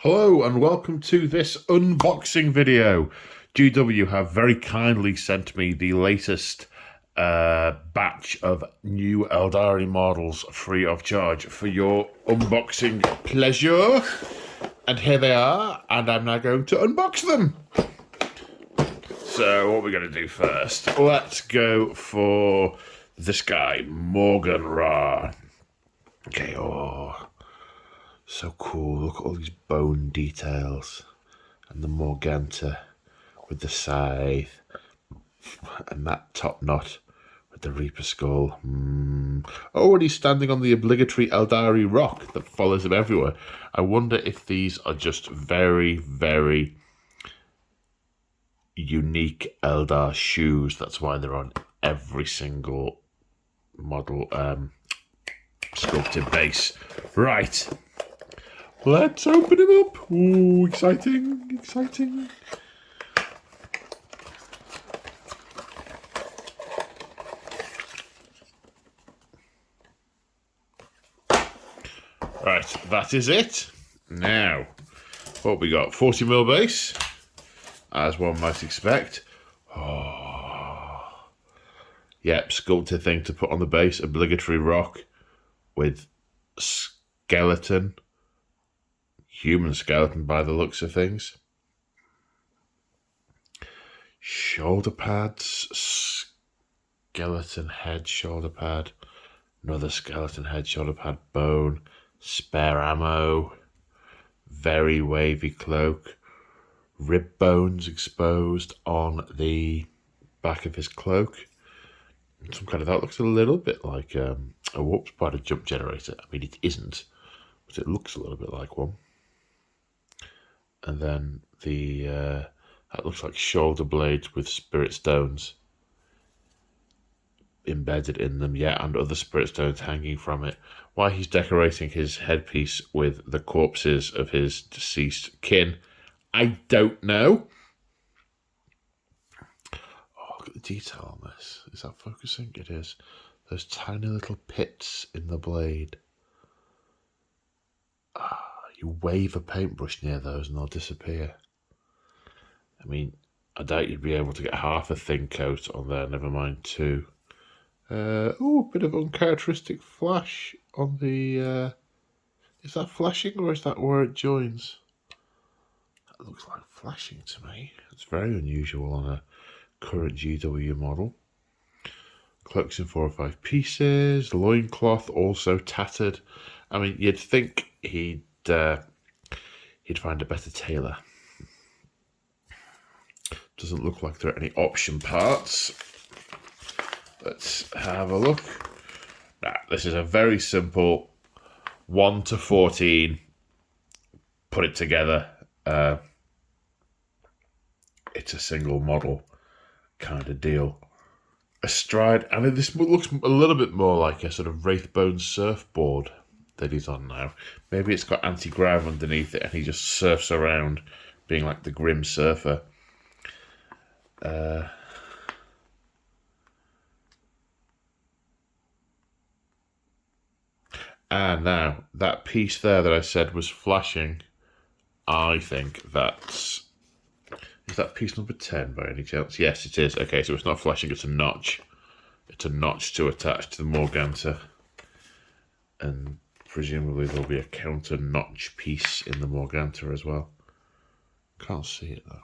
Hello and welcome to this unboxing video. GW have very kindly sent me the latest batch of new Aeldari models free of charge for your unboxing pleasure. And here they are, and I'm now going to unbox them. So what are we going to do first? Let's go for this guy, Maugan Ra. Okay, so cool. Look at all these bone details and the Morganta with the scythe and that top knot with the Reaper skull. Oh, and he's standing on the obligatory Aeldari rock that follows him everywhere. I wonder if these are just very, very unique Eldar shoes. That's why they're on every single model sculpted base. Right. Let's open him up. Ooh, exciting, exciting. Right, that is it. Now, what we got? 40mm base, as one might expect. Oh, yep, sculpted thing to put on the base. Obligatory rock with skeleton. Human skeleton by the looks of things. Shoulder pads, skeleton head shoulder pad, another skeleton head shoulder pad, bone, spare ammo, very wavy cloak, rib bones exposed on the back of his cloak. Some kind of, that looks a little bit like a warp spider jump generator. I mean, it isn't, but it looks a little bit like one. And then that looks like shoulder blades with spirit stones embedded in them, yeah, and other spirit stones hanging from it. Why he's decorating his headpiece with the corpses of his deceased kin, I don't know. Oh, look at the detail on this. Is that focusing? It is. Those tiny little pits in the blade. You wave a paintbrush near those and they'll disappear. I mean, I doubt you'd be able to get half a thin coat on there, never mind two. Oh, a bit of uncharacteristic flash on the... is that flashing or is that where it joins? That looks like flashing to me. It's very unusual on a current GW model. Cloaks in 4 or 5 pieces. Loincloth also tattered. I mean, you'd think he'd find a better tailor. Doesn't look like there are any option parts. Let's have a look. Nah, this is a very simple 1 to 14. Put it together. It's a single model kind of deal. Astride, I mean, this looks a little bit more like a sort of Wraithbone surfboard that he's on now. Maybe it's got anti-grav underneath it and he just surfs around being like the grim surfer. And now, that piece there that I said was flashing, I think that's... Is that piece number 10 by any chance? Yes, it is. Okay, so it's not flashing, it's a notch. It's a notch to attach to the Morganta. And presumably there'll be a counter notch piece in the Morganta as well. Can't see it though.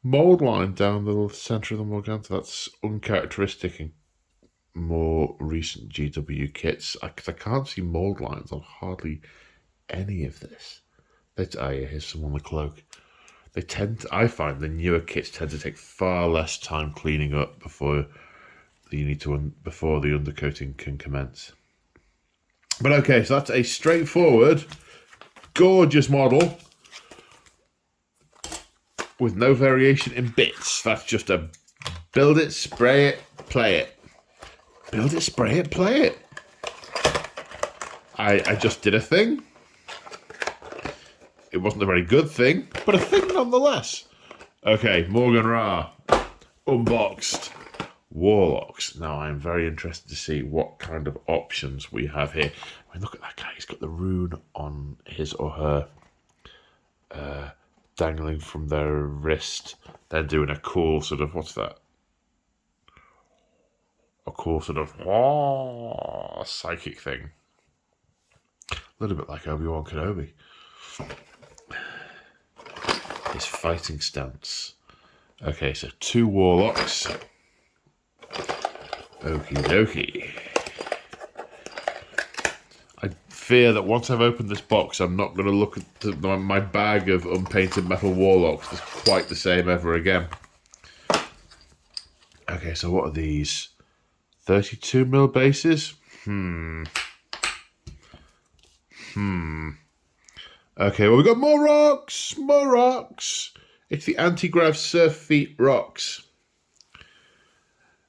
Mould line down the centre of the Morganta. That's uncharacteristic in more recent GW kits. Because I can't see mould lines on hardly any of this. Oh yeah, here's some on the cloak. They tend to, I find the newer kits tend to take far less time cleaning up before before the undercoating can commence. But okay, so that's a straightforward, gorgeous model with no variation in bits. That's just a build it, spray it, play it. Build it, spray it, play it. I just did a thing. It wasn't a very good thing, but a thing nonetheless. Okay, Maugan Ra, unboxed. Warlocks. Now I'm very interested to see what kind of options we have here. I mean, look at that guy. He's got the rune on his or her dangling from their wrist. They're doing a cool sort of, what's that? A cool sort of psychic thing. A little bit like Obi-Wan Kenobi. His fighting stance. Okay, so 2 Warlocks. Okie dokie. I fear that once I've opened this box, I'm not going to look at my bag of unpainted metal Warlocks. It's quite the same ever again. Okay, so what are these? 32mm bases? Okay, well, we've got more rocks! More rocks! It's the anti-grav surf feet rocks.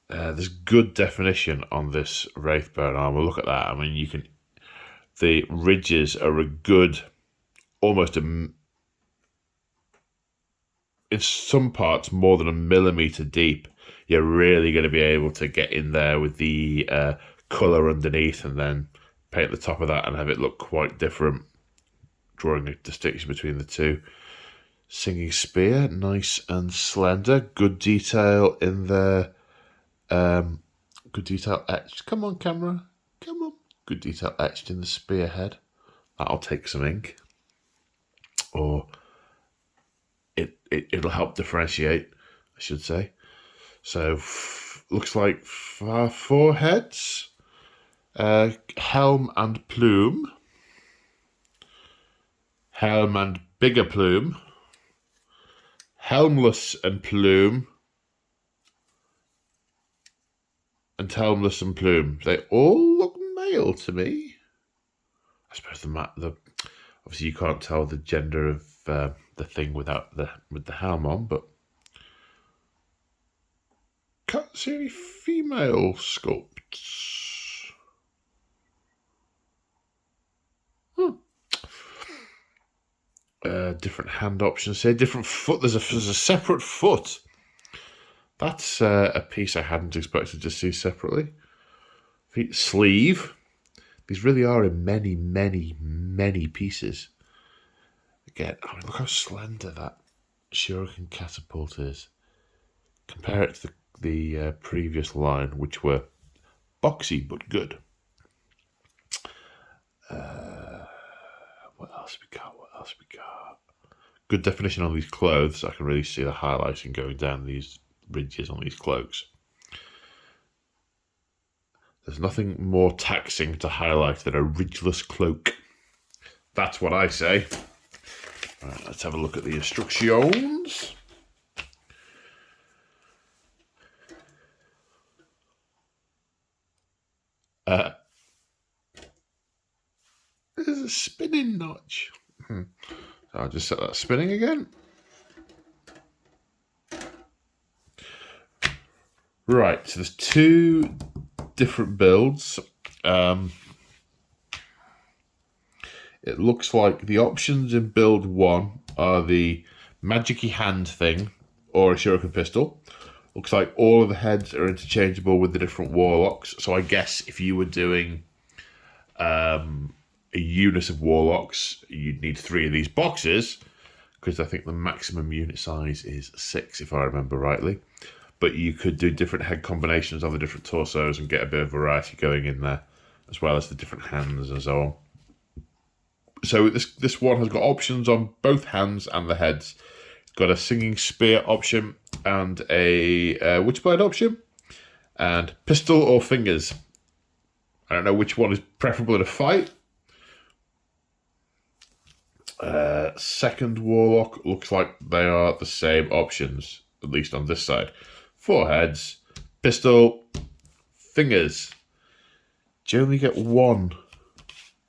There's good definition on this Wraith Bone armor. Look at that. I mean, you can... The ridges are a good... Almost in some parts, more than 1 millimeter deep. You're really going to be able to get in there with the colour underneath and then paint the top of that and have it look quite different, drawing a distinction between the two. Singing Spear, nice and slender. Good detail in there. Good detail etched. Come on, camera. Come on. Good detail etched in the spearhead. That'll take some ink. Or it'll help differentiate, I should say. So, looks like 4 heads. Helm and plume. Helm and bigger plume. Helmless and plume. And helmless and plume. They all look male to me. I suppose the obviously you can't tell the gender of the thing with the helm on, but can't see any female sculpts. Different hand options here. Different foot. There's a separate foot. That's a piece I hadn't expected to see separately. Feet, sleeve. These really are in many, many, many pieces. Again, I mean, look how slender that shuriken catapult is. Compare it to the previous line, which were boxy but good. What else we got? What else we got? Good definition on these clothes. I can really see the highlighting going down these ridges on these cloaks. There's nothing more taxing to highlight than a ridgeless cloak. That's what I say. Right, let's have a look at the instructions. There's a spinning notch. So I'll just set that spinning again. Right, so there's 2 different builds. It looks like the options in build 1 are the magic-y hand thing or a shuriken pistol. Looks like all of the heads are interchangeable with the different warlocks. So I guess if you were doing a unit of warlocks, you'd need 3 of these boxes, because I think the maximum unit size is 6, if I remember rightly. But you could do different head combinations on the different torsos and get a bit of variety going in there, as well as the different hands and so on. So this one has got options on both hands and the heads. It's got a singing spear option and a witchblade option, and pistol or fingers. I don't know which one is preferable in a fight. Second warlock looks like they are the same options, at least on this side. 4 heads, pistol, fingers. Do you only get 1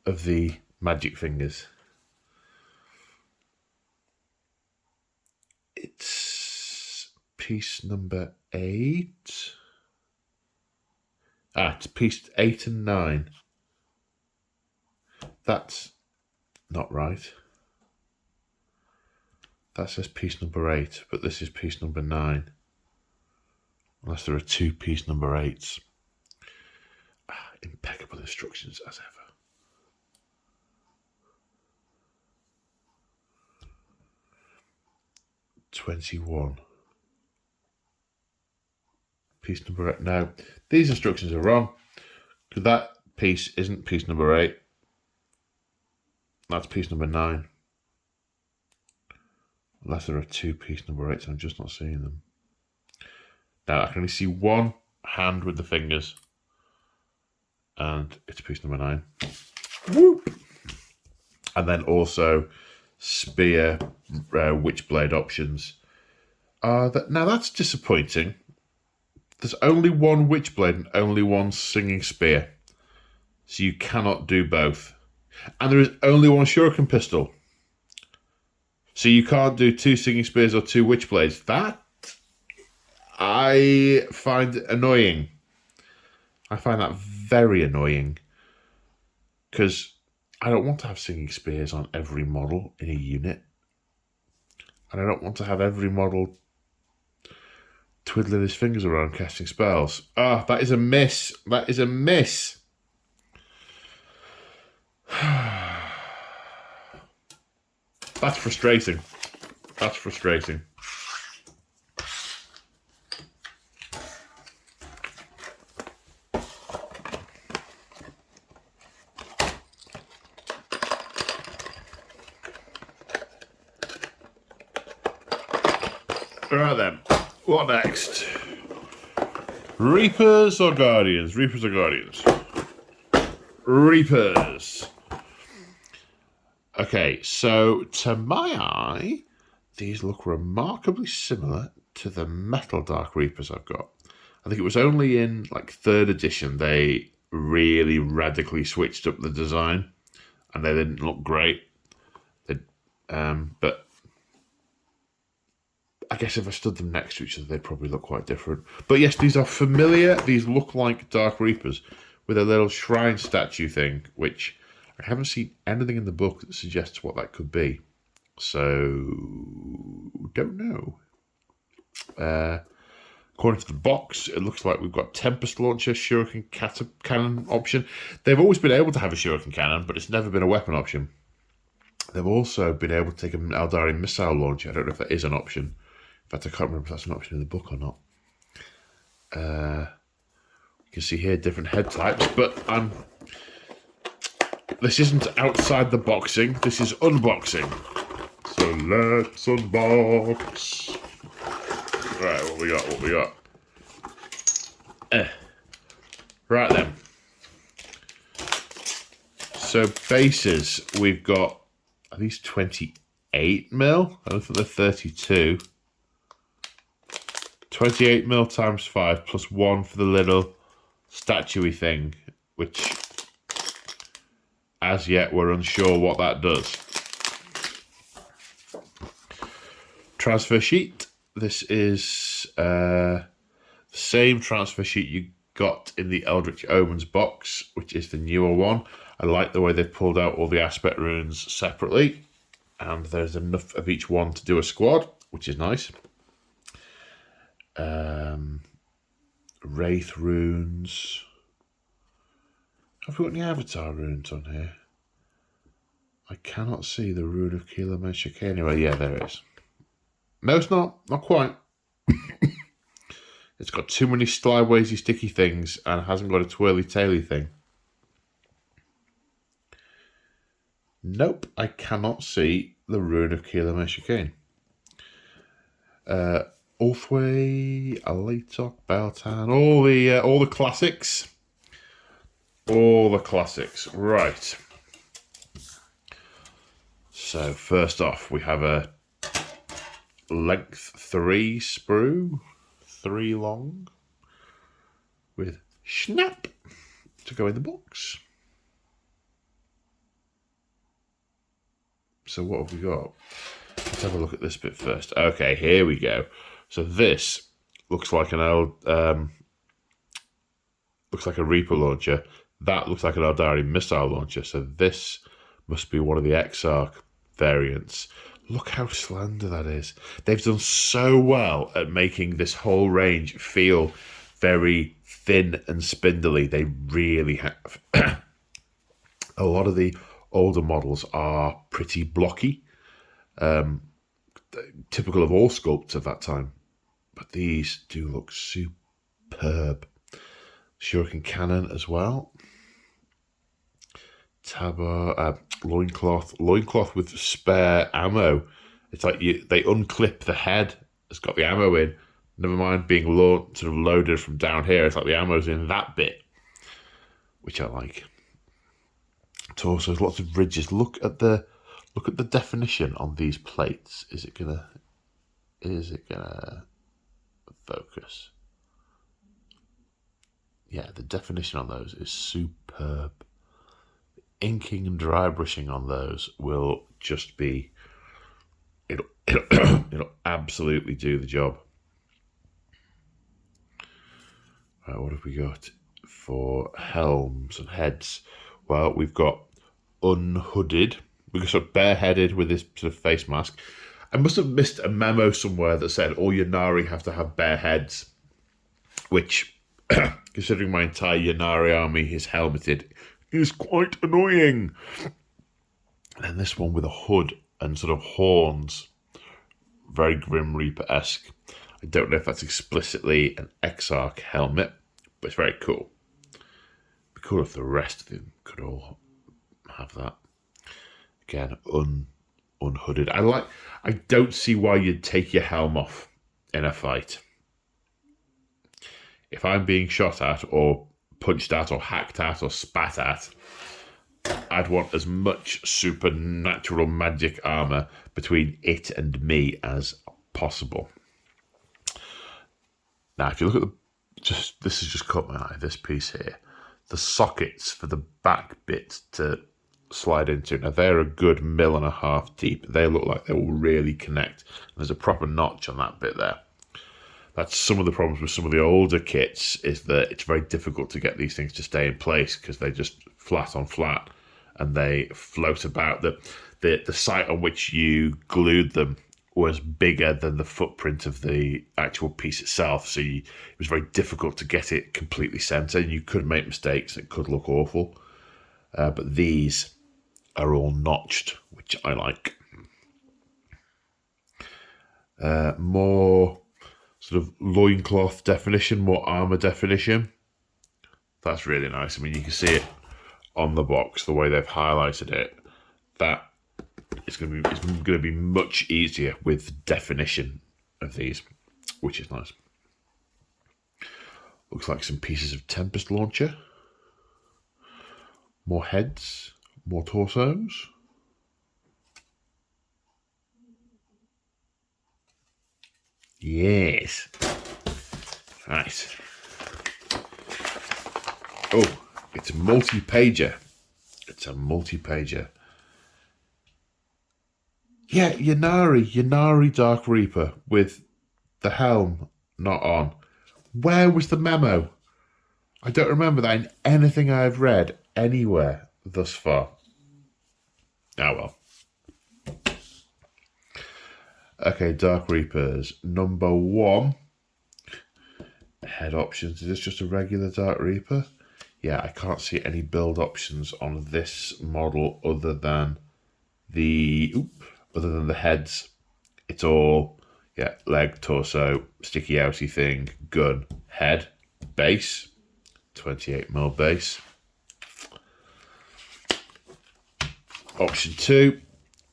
of the magic fingers? It's piece number 8. It's piece 8 and 9. That's not right. That says piece number 8, but this is piece number 9. Unless there are 2 piece number 8s. Impeccable instructions as ever. 21. Piece number 8. No, these instructions are wrong. Because that piece isn't piece number 8. That's piece number 9. Unless there are 2 piece number 8s, I'm just not seeing them. Now I can only see one hand with the fingers. And it's piece number 9. Whoop! And then also spear, witchblade options. Now that's disappointing. There's only one witchblade and only one singing spear. So you cannot do both. And there is only one shuriken pistol. So you can't do 2 singing spears or 2 witchblades. That I find annoying. I find that very annoying. Because I don't want to have singing spears on every model in a unit. And I don't want to have every model twiddling his fingers around casting spells. Ah, that is a miss. That is a miss. That's frustrating. That's frustrating. Right then, what next? Reapers or Guardians? Reapers or Guardians? Reapers. Okay, so to my eye, these look remarkably similar to the Metal Dark Reapers I've got. I think it was only in like 3rd edition they really radically switched up the design, and they didn't look great. But I guess if I stood them next to each other, they'd probably look quite different. But yes, these are familiar. These look like Dark Reapers with a little shrine statue thing, which I haven't seen anything in the book that suggests what that could be. So, don't know. According to the box, it looks like we've got Tempest Launcher, Shuriken Cannon option. They've always been able to have a Shuriken Cannon, but it's never been a weapon option. They've also been able to take an Aeldari Missile Launcher. I don't know if that is an option. In fact, I can't remember if that's an option in the book or not. You can see here different head types, but this isn't outside the boxing. This is unboxing. So let's unbox. Right, what we got? What we got? Right then. So bases, we've got at least 28 mil. I don't think they're 32. 28 mil times 5 plus 1 for the little statuey thing, which as yet we're unsure what that does. Transfer sheet. This is the same transfer sheet you got in the Eldritch Omens box, which is the newer one. I like the way they've pulled out all the aspect runes separately, and there's enough of each one to do a squad, which is nice. Wraith runes. Have we got any avatar runes on here? I cannot see the rune of Keeler anyway. Yeah, there it is. No, it's not. Not quite. It's got too many slywazy sticky things and hasn't got a twirly taily thing. Nope, I cannot see the rune of Keeler Meshachane. Ulthway, Alatok, Beltan, all the classics. All the classics. Right. So first off, we have a length 3 sprue, 3 long, with Schnapp to go in the box. So what have we got? Let's have a look at this bit first. Okay, here we go. So this looks like looks like a Reaper launcher. That looks like an Aeldari missile launcher. So this must be one of the Exarch variants. Look how slender that is. They've done so well at making this whole range feel very thin and spindly. They really have. A lot of the older models are pretty blocky. typical of all sculpts of that time. But these do look superb. Shuriken cannon as well. Tabard, loincloth with spare ammo. It's like they unclip the head. It's got the ammo in. Never mind being sort of loaded from down here. It's like the ammo's in that bit, which I like. Torsos, lots of ridges. Look at the definition on these plates. Is it gonna focus? Yeah, the definition on those is superb. Inking and dry brushing on those will just be, it'll absolutely do the job. Right, what have we got for helms and heads? Well, we've got unhooded. We've got sort of bareheaded with this sort of face mask. I must have missed a memo somewhere that said all Ynnari have to have bare heads, which, considering my entire Ynnari army is helmeted, is quite annoying. And then this one with a hood and sort of horns, very Grim Reaper-esque. I don't know if that's explicitly an Exarch helmet, but it's very cool. It'd be cool if the rest of them could all have that. Again, unhooded. I don't see why you'd take your helm off in a fight. If I'm being shot at or punched at or hacked at or spat at, I'd want as much supernatural magic armor between it and me as possible. Now, if you look at this has just caught my eye, this piece here. The sockets for the back bit to slide into. Now, they're a good 1.5 mil deep. They look like they will really connect. There's a proper notch on that bit there. That's some of the problems with some of the older kits, is that it's very difficult to get these things to stay in place because they're just flat on flat and they float about. The site on which you glued them was bigger than the footprint of the actual piece itself, so it was very difficult to get it completely centered. You could make mistakes, it could look awful, but these are all notched, which I like. More sort of loincloth definition, more armor definition. That's really nice. I mean, you can see it on the box, the way they've highlighted it. That it's going to be much easier with definition of these, which is nice. Looks like some pieces of Tempest launcher. More heads, more torsos. Yes. Right. Oh, it's a multi-pager. It's a multi-pager. Yeah, Ynnari Dark Reaper with the helm not on. Where was the memo? I don't remember that in anything I've read anywhere thus far. Oh well. Okay, Dark Reapers. Number 1. Head options. Is this just a regular Dark Reaper? Yeah, I can't see any build options on this model other than the heads. It's all, yeah, leg, torso, sticky outy thing, gun, head, base, 28mm base. Option 2.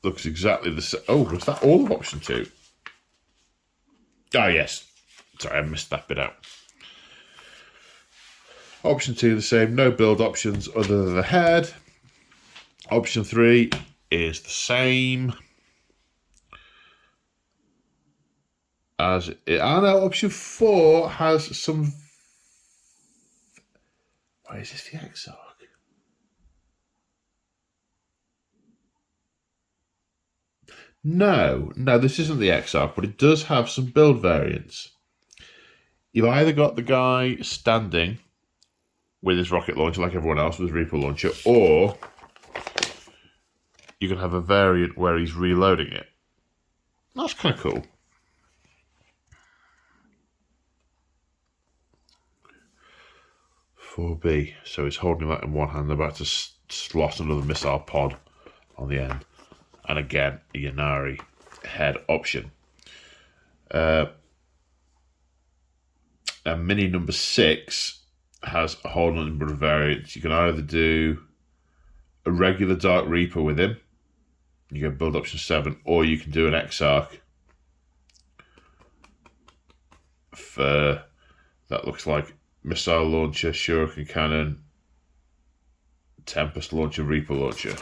Looks exactly the same. Oh, was that all of option 2? Oh, yes. Sorry, I missed that bit out. Option 2, the same. No build options other than the head. Option 3 is the same as it. I know option 4 has some. Why is this the Exarch? No, this isn't the Exarch, but it does have some build variants. You've either got the guy standing with his rocket launcher like everyone else with his Reaper launcher, or you can have a variant where he's reloading it. That's kind of cool. .4B, so he's holding that in one hand, about to slot another missile pod on the end. And again, a Ynnari. head option. And mini number 6 has a whole number of variants. You can either do a regular Dark Reaper with him, you go build option 7, or you can do an Exarch for, that looks like missile launcher, shuriken cannon, Tempest launcher, Reaper launcher.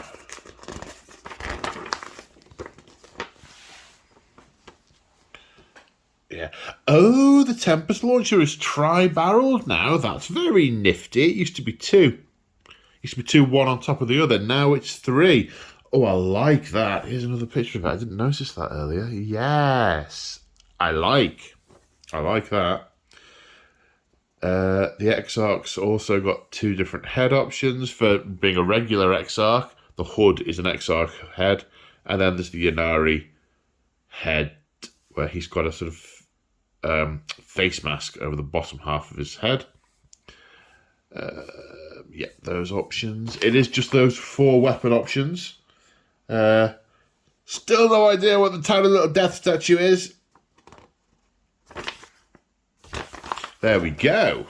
Yeah. Oh, the Tempest launcher is tri-barreled now. That's very nifty. It used to be 2. It used to be 2, one on top of the other. Now it's 3. Oh, I like that. Here's another picture of it. I didn't notice that earlier. Yes. I like that. The Exarch's also got 2 different head options. For being a regular Exarch, the hood is an Exarch head. And then there's the Aeldari head, where he's got a sort of face mask over the bottom half of his head. Yeah, those options. It is just those 4 weapon options. Still no idea what the tiny little death statue is. There we go.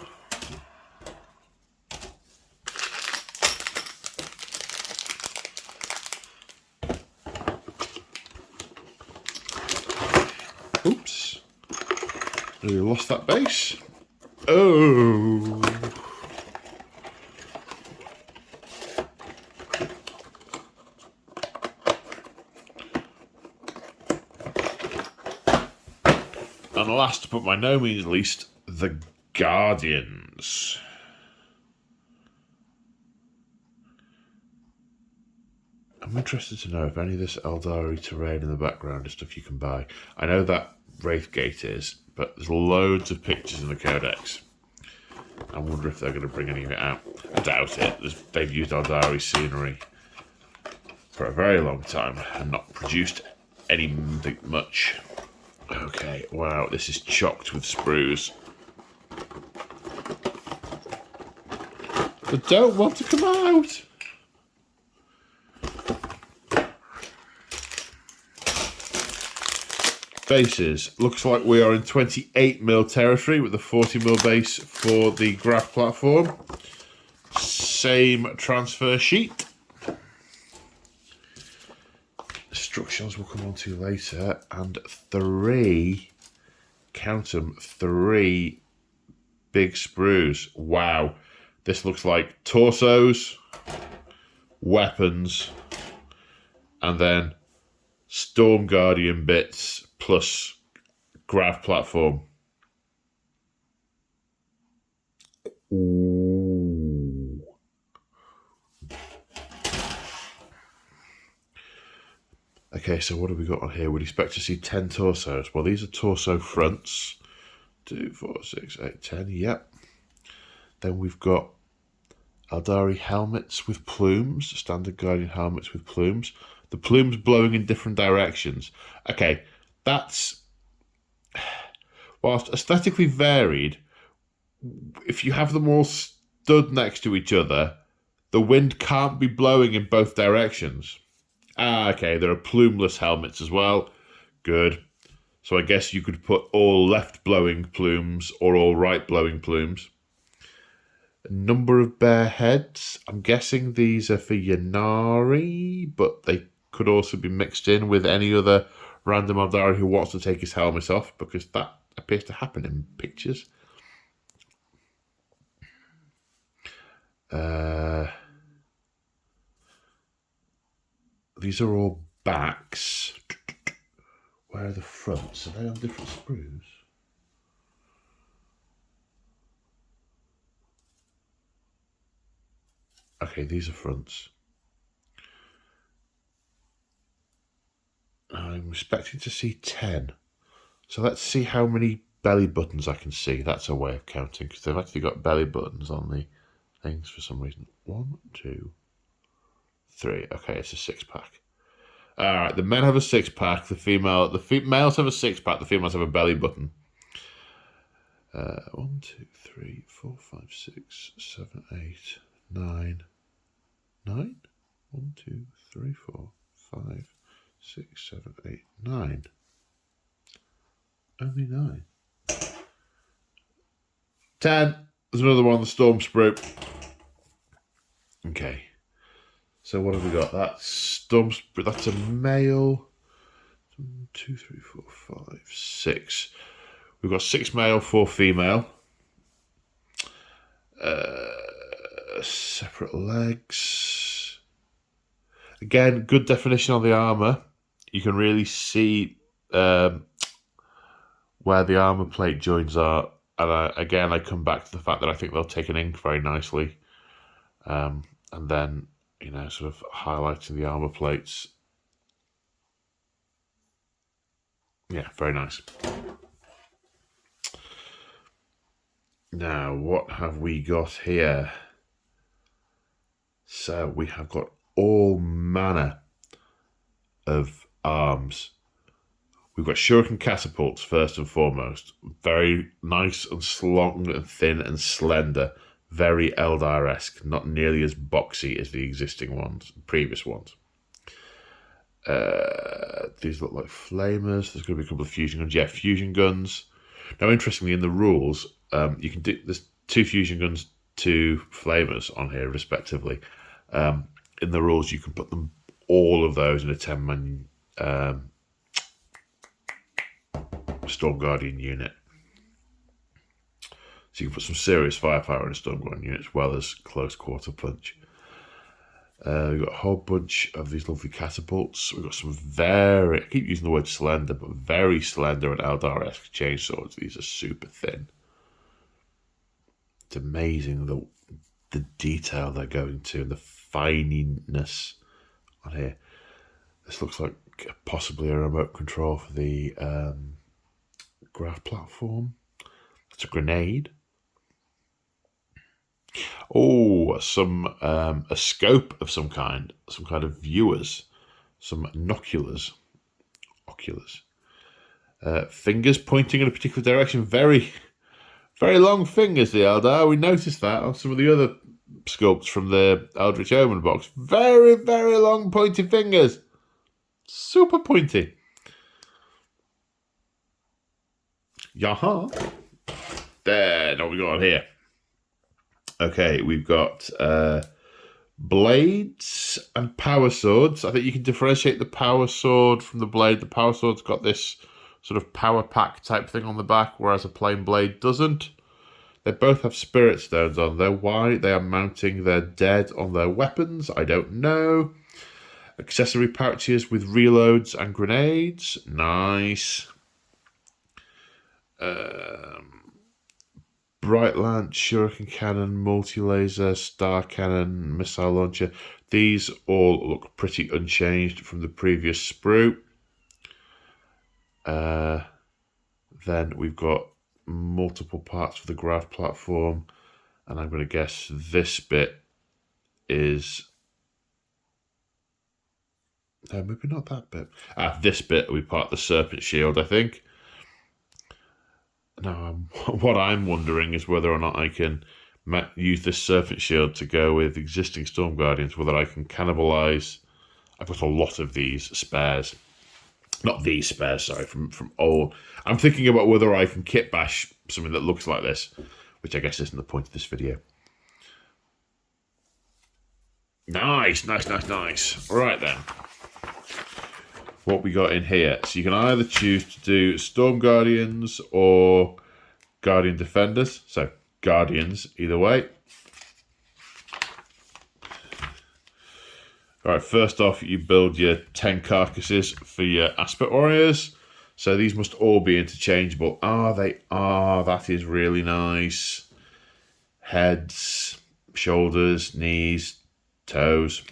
Oops. We lost that base. Oh. And last but by no means least, the Guardians. I'm interested to know if any of this Aeldari terrain in the background is stuff you can buy. I know that Wraithgate is, but there's loads of pictures in the Codex. I wonder if they're going to bring any of it out. I doubt it. They've used Aeldari scenery for a very long time and not produced anything much. Okay, wow, this is chocked with sprues. They don't want to come out. Bases. Looks like we are in 28mm territory with the 40mm base for the graph platform. Same transfer sheet. Instructions we'll come on to later. And 3, count them, 3 big sprues. Wow. This looks like torsos, weapons, and then Storm Guardian bits plus graph platform. Ooh. Okay, so what have we got on here? We'd expect to see 10 torsos. Well, these are torso fronts. 2, 4, 6, 8, 10. Yep. Then we've got Aeldari helmets with plumes, standard Guardian helmets with plumes. The plumes blowing in different directions. Okay, that's, whilst aesthetically varied, if you have them all stood next to each other, the wind can't be blowing in both directions. Ah, okay, there are plumeless helmets as well. Good. So I guess you could put all left blowing plumes or all right blowing plumes. Number of bear heads. I'm guessing these are for Ynnari, but they could also be mixed in with any other random Aeldari who wants to take his helmet off, because that appears to happen in pictures. These are all backs. Where are the fronts? Are they on different sprues? Okay, these are fronts. I'm expecting to see 10. So let's see how many belly buttons I can see. That's a way of counting, because they've actually got belly buttons on the things for some reason. 1, 2, 3. Okay, it's a 6-pack. All right, the men have a 6-pack. The males have a 6-pack. The females have a belly button. 1, 2, 3, 4, 5, 6, 7, 8, 9. 9? 1, 2, 3, 4, 5, 6, 7, 8, 9. Only 9. 10. There's another one, the Storm Sprue. Okay. So what have we got? That's Storm Sprue. That's a male. 1, 2, 3, 4, 5, 6. We've got 6 male, 4 female. Separate legs. Again, good definition on the armour. You can really see where the armour plate joins are. And again, I come back to the fact that I think they'll take an ink very nicely. And then, you know, sort of highlighting the armour plates. Yeah, very nice. Now, what have we got here? So we have got all manner of arms. We've got shuriken catapults first and foremost. Very nice and long and thin and slender. Very Eldar-esque. Not nearly as boxy as the existing ones, previous ones. These look like flamers. There's going to be a couple of fusion guns. Yeah, fusion guns. Now, interestingly, in the rules, you can do there's 2 fusion guns, 2 flamers on here, respectively. In the rules, you can put them all of those in a 10-man Storm Guardian unit. So you can put some serious firepower in a Storm Guardian unit as well as close quarter punch. We've got a whole bunch of these lovely catapults. We've got some I keep using the word slender, but very slender and Eldar-esque chainswords. These are super thin. It's amazing the detail they're going to and the fininess on here. This looks like possibly a remote control for the graph platform. That's a grenade. Oh, a scope of some kind of viewers, some oculars. Fingers pointing in a particular direction. Very, very long fingers, the Eldar. We noticed that on some of the other sculpts from the Eldritch Omen box. Very, very long pointy fingers. Super pointy. Yaha. There, what we got on here. Okay, we've got blades and power swords. I think you can differentiate the power sword from the blade. The power sword's got this sort of power pack type thing on the back, whereas a plain blade doesn't. They both have spirit stones on there. Why? They are mounting their dead on their weapons. I don't know. Accessory pouches with reloads and grenades. Nice. Bright Lance, Shuriken Cannon, Multi-Laser, Star Cannon, Missile Launcher. These all look pretty unchanged from the previous sprue. Then we've got multiple parts for the grav platform. And I'm going to guess this bit is... No, maybe not that bit. This bit will be part of the Serpent Shield, I think. Now, what I'm wondering is whether or not I can use this Serpent Shield to go with existing Storm Guardians, whether I can cannibalise. I've got a lot of these spares. Not these spares, sorry, from old. I'm thinking about whether I can kit bash something that looks like this, which I guess isn't the point of this video. Nice. Right then. What we got in here. So you can either choose to do Storm Guardians or Guardian Defenders. So Guardians, either way. All right, first off, you build your 10 carcasses for your Aspect Warriors. So these must all be interchangeable. They are. That is really nice. Heads, shoulders, knees, toes.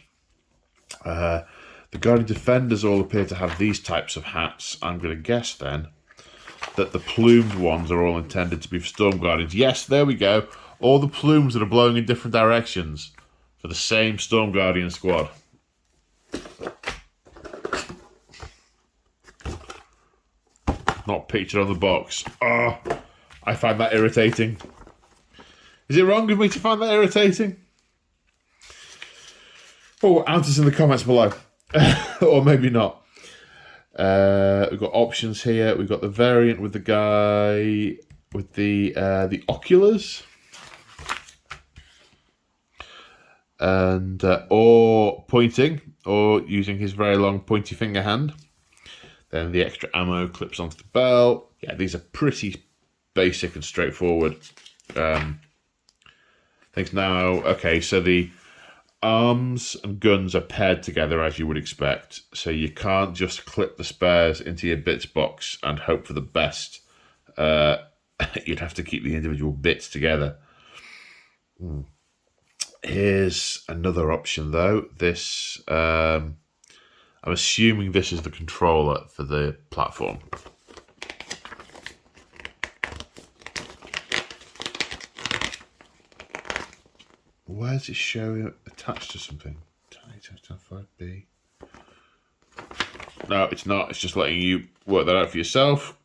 The Guardian Defenders all appear to have these types of hats. I'm going to guess then that the plumed ones are all intended to be for Storm Guardians. Yes, there we go. All the plumes that are blowing in different directions for the same Storm Guardian squad. Not pictured on the box. Oh, I find that irritating. Is it wrong of me to find that irritating? Oh, answers in the comments below. Or maybe not. We've got options here. We've got the variant with the guy with the oculars, and or pointing, or using his very long pointy finger hand. Then the extra ammo clips onto the belt. Yeah, these are pretty basic and straightforward things. Now, okay, so the arms and guns are paired together as you would expect. So you can't just clip the spares into your bits box and hope for the best. You'd have to keep the individual bits together. Here's another option, though. This, I'm assuming this is the controller for the platform. Where does it show attached to something? 5B. No, it's not. It's just letting you work that out for yourself.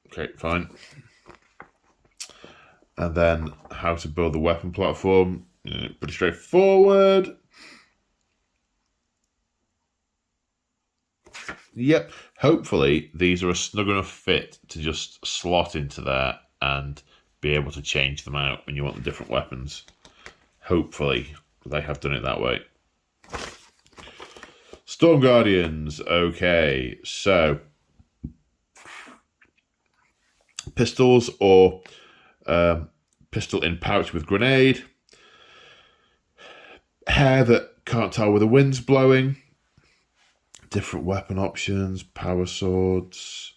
Okay, fine. And then how to build the weapon platform. Pretty straightforward. Yep. Hopefully these are a snug enough fit to just slot into there and be able to change them out when you want the different weapons. Hopefully they have done it that way. Storm Guardians. Okay, so pistols or pistol in pouch with grenade. Hair that can't tell where the wind's blowing. Different weapon options, power swords,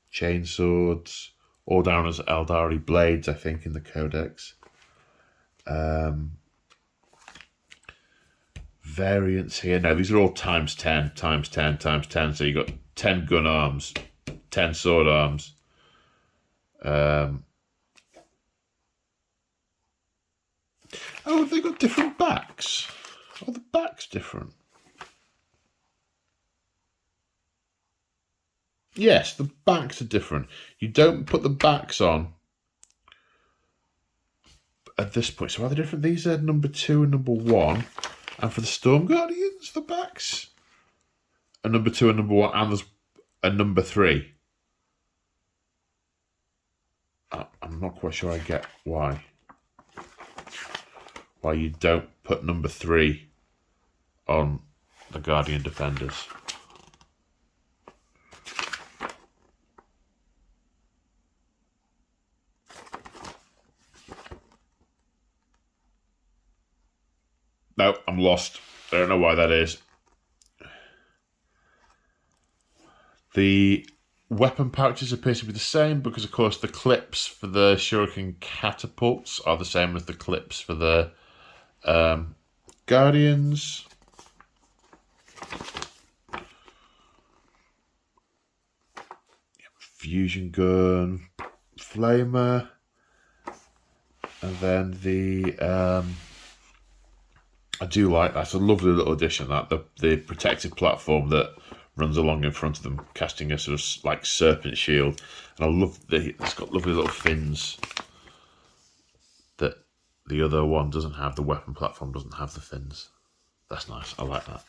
chain swords, all down as Aeldari blades, I think, in the codex. Variants here. Now, these are all times 10, times 10, times 10. So you've got 10 gun arms, 10 sword arms. Oh, have they got different backs? Oh, the back's different. Yes, the backs are different. You don't put the backs on at this point. So are they different? These are number 2 and number 1. And for the Storm Guardians, the backs are number 2 and number 1. And there's a number 3. I'm not quite sure I get why. Why you don't put number 3 on the Guardian Defenders. No, I'm lost. I don't know why that is. The weapon pouches appear to be the same because, of course, the clips for the shuriken catapults are the same as the clips for the Guardians. Fusion gun, flamer, and then the I do like that. It's a lovely little addition, that the protective platform that runs along in front of them, casting a sort of like serpent shield. And I love it's got lovely little fins that the other one doesn't have. The weapon platform doesn't have the fins. That's nice. I like that.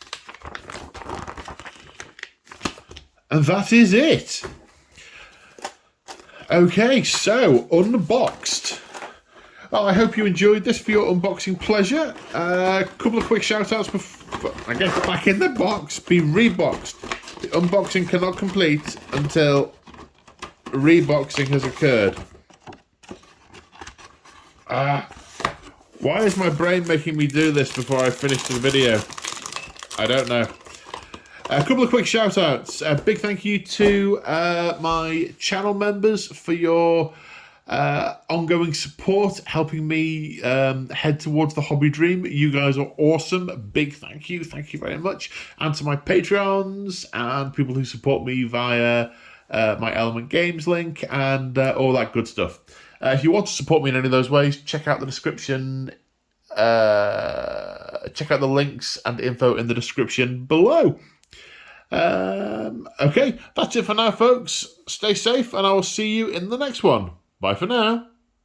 And that is it. Okay, so unboxed. Well, I hope you enjoyed this for your unboxing pleasure. A couple of quick shout-outs before I get back in the box. Be reboxed. The unboxing cannot complete until reboxing has occurred. Why is my brain making me do this before I finish the video? I don't know. A couple of quick shout-outs. A big thank you to my channel members for your ongoing support, helping me head towards the hobby dream. You guys are awesome. Big thank you very much. And to my Patreons and people who support me via my Element Games link and all that good stuff. If you want to support me in any of those ways, check out the description. Check out the links and info in the description below. Okay, that's it for now, folks. Stay safe, and I will see you in the next one. Bye for now.